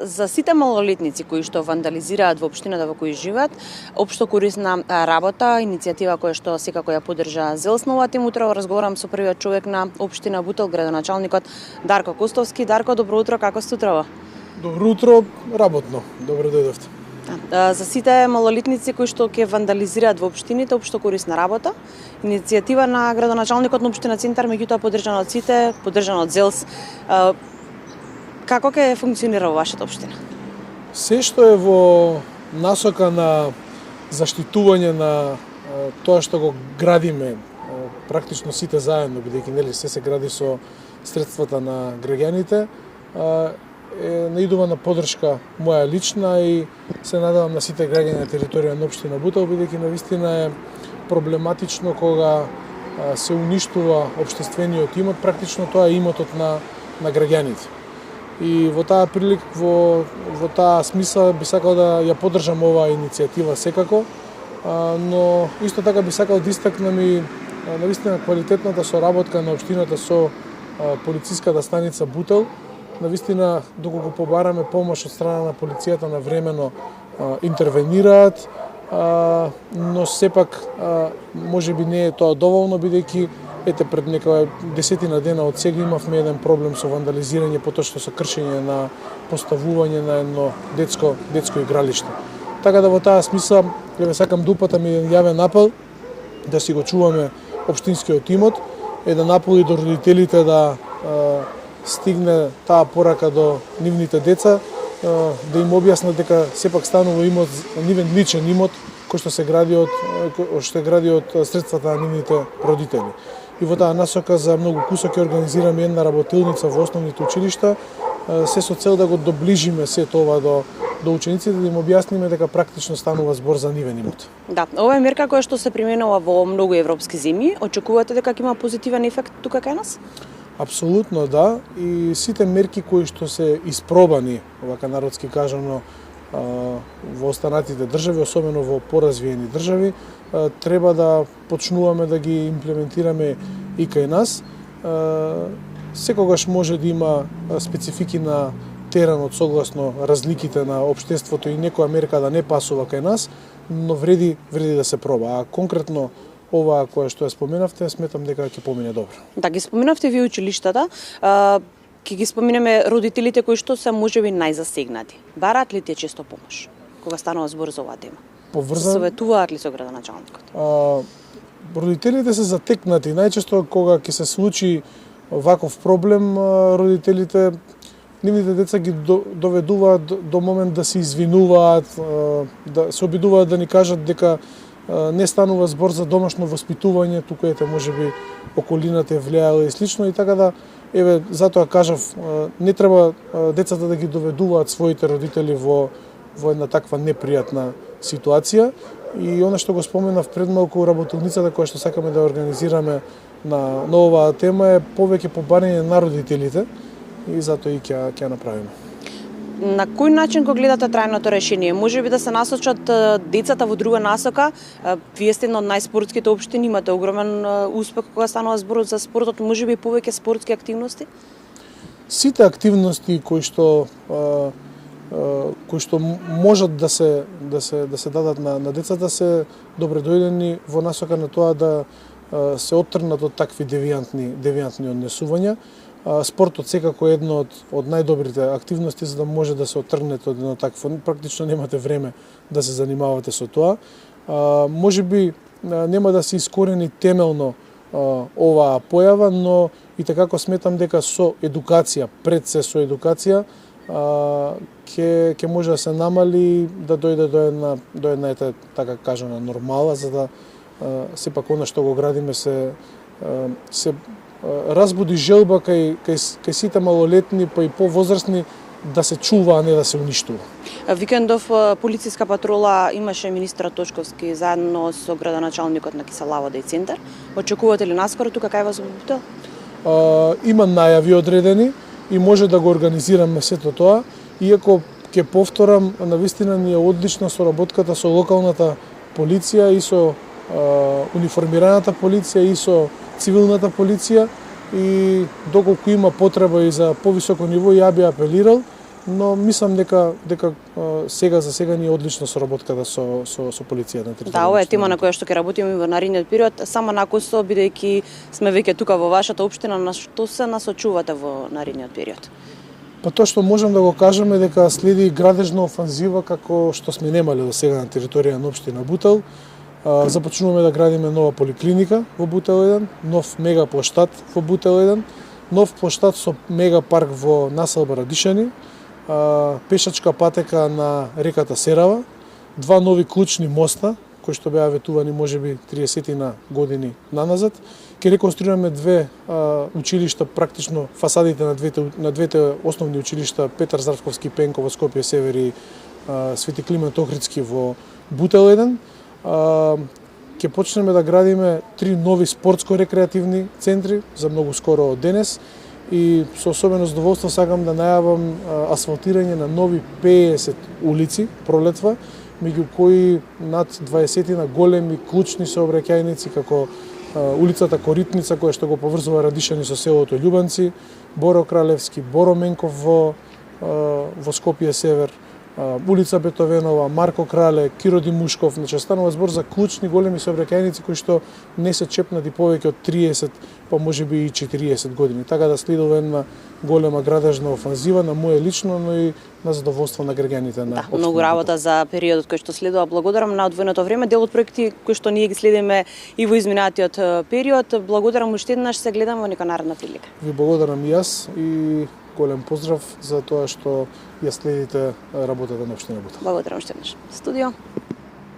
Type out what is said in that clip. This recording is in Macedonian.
За сите малолетници кои што вандализираат во општината во кои живеат, општо корисна работа, иницијатива која што секако ја поддржа ЗЕЛС-нова тем. Утрово разговарам со првиот човек на општина Бутел, градоначалникот Дарко Костовски. Дарко, добро утро, како сте утрово? Добро утро, работно. Добро дојдовте. За сите малолетници кои што ќе вандализираат во општините, општо корисна работа, иницијатива на градоначалникот на општина Центар, меѓутоа поддржана од сите, поддржана од ЗЕЛС. Како ќе функционира во вашата општина? Се што е во насока на заштитување на тоа што го градиме, практично сите заедно, бидејќи нели се гради со средствата на граѓаните, наидува на поддршка моја лична и се надевам на сите граѓани на територија на општина Бутел, бидејќи навистина е проблематично кога се уништува општествениот имот, практично тоа е имотот на граѓаните. И во таа прилика, во таа смисла би сакал да ја поддржам оваа иницијатива секако, но исто така би сакал да истакнам и навистина квалитетната соработка на општината со полициската станица Бутел. Навистина, доколку побараме помош од страна на полицијата, навремено интервенираат, но сепак можеби не е тоа доволно, бидејќи ете пред некоја десетина дена од сега имавме еден проблем со вандализирање, потоа што со кршење на поставување на едно детско игралиште. Така да во таа смисла ве сакам да упатам еден јавен апел да си го чуваме општинскиот имот, еден апел и до родителите да стигне таа порака до нивните деца, да им објаснат дека сепак станува имот, нивен личен имот кој што се гради од средствата на нивните родители. И во таа насока за многу кусо ќе организираме една работилница во основните училишта, се со цел да го доближиме се тоа до учениците, да им објасниме дека практично станува збор за нивен имот. Да, ова е мерка која што се применува во многу европски земји. Очекувате дека ќе има позитивен ефект тука кај нас? Апсолутно да, и сите мерки кои што се испробани, вака народски кажано, во останатите држави, особено во поразвиени држави, треба да почнуваме да ги имплементираме и кај нас. Секогаш може да има специфики на теренот согласно разликите на општеството и некоја мерка да не пасува кај нас, но вреди да се проба. А конкретно оваа која што ја споменавте, сметам дека ќе помине добро. Да, ги споменавте ви училиштата. Ќе ги споминеме родителите кои што се можеби најзасегнати. Бараат ли тие често помош кога станува збор за оваа тема? Советуваат ли со градоначалникот? Родителите се затекнати. Најчесто кога ќе се случи ваков проблем, родителите, нивните деца ги доведуваат до момент да се извинуваат, да се обидуваат да ни кажат дека не станува збор за домашно воспитување, туку ете можеби околината е влијала и слично, и така да, еве, затоа кажав, не треба децата да ги доведуваат своите родители во една таква непријатна ситуација. И она што го споменав пред малку, работилницата која што сакаме да организираме на оваа тема е повеќе побарање на родителите, и затоа и ќе направиме. На кој начин го гледате трајното решение? Можеби да се насочат децата во друга насока? Вие сте една од најспортските општини, имате огромен успех кога станува збор за спортот, можеби повеќе спортски активности? Сите активности кои што можат да се дадат на децата се добре дојдени во насока на тоа да се оттрнат од такви девијантни однесувања. Спортот секако е едно од најдобрите активности за да може да се оттргнете од едно такво. Практично немате време да се занимавате со тоа. Можеби нема да се искорени темелно оваа појава, но и такако сметам дека со едукација, пред се со едукација, ќе може да се намали, да дојде до една така кажана нормала, за да сепак она што го градиме се разбуди желба кај сите малолетни, па и повозрастни, да се чува, а не да се уништува. Викендов полициска патрола имаше министрот Точковски заедно со градоначалникот на Киселавода и Центар. Очекувате ли наскоро тука кај вас во Бутел? Има најави одредени и може да го организираме сето тоа, иако ќе повторам, навистина ни е одлична соработката со локалната полиција и со униформираната полиција и со цивилната полиција, и доколку има потреба и за повисоко ниво, ја би апелирал но мислам дека сега за сега ни е одлична соработката со полицијата на територијата. Да, ова е тема на која што ќе работиме во наредниот период. Само накусо, бидејќи сме веќе тука во вашата општина, на што се насочувате во наредниот период? Па тоа што можам да го кажеме дека следи градежна офанзива како што сме немале до сега на територија на општина Бутел. Започнуваме да градиме нова поликлиника во Бутел 1, нов мега плоштад во Бутел 1, нов плоштад со мега парк во населба Радишани, пешачка патека на реката Серава, два нови клучни моста кои што беа ветувани можеби 30 на години наназад. Ќе реконструираме две училишта, практично фасадите на двете основни училишта Петар Здравковски Пенко во Скопје Север и Свети Климент Охридски во Бутел 1. Ќе почнеме да градиме 3 нови спортско-рекреативни центри за многу скоро од денес и со особено задоволство сакам да најавам асфалтирање на нови 50 улици пролетва, меѓу кои над 20 на големи клучни сообраќајници како улицата Коритница која што го поврзува Радишани со селото Љубанци, Боро Кралевски, Боро Менков во Скопје Север, улица Бетовенова, Марко Крале, Киро Димушков, значи станува збор за клучни големи сообраќајници кои што не се чепнати повеќе од 30, па можеби и 40 години. Така да следува една голема градежна офанзива на моје лично, но и на задоволство на граѓаните на општината. Многу работа за периодот кој што следува. Благодарам на одвоеното време, дел од проекти кои што ние ги следиме и во изминатиот период. Благодарам уште еднаш, се гледам во нека наредна прилика. Ви благодарам и јас и голем поздрав за тоа што ја следите работата на општина Бутел. Благодарам уште еднаш. Студио.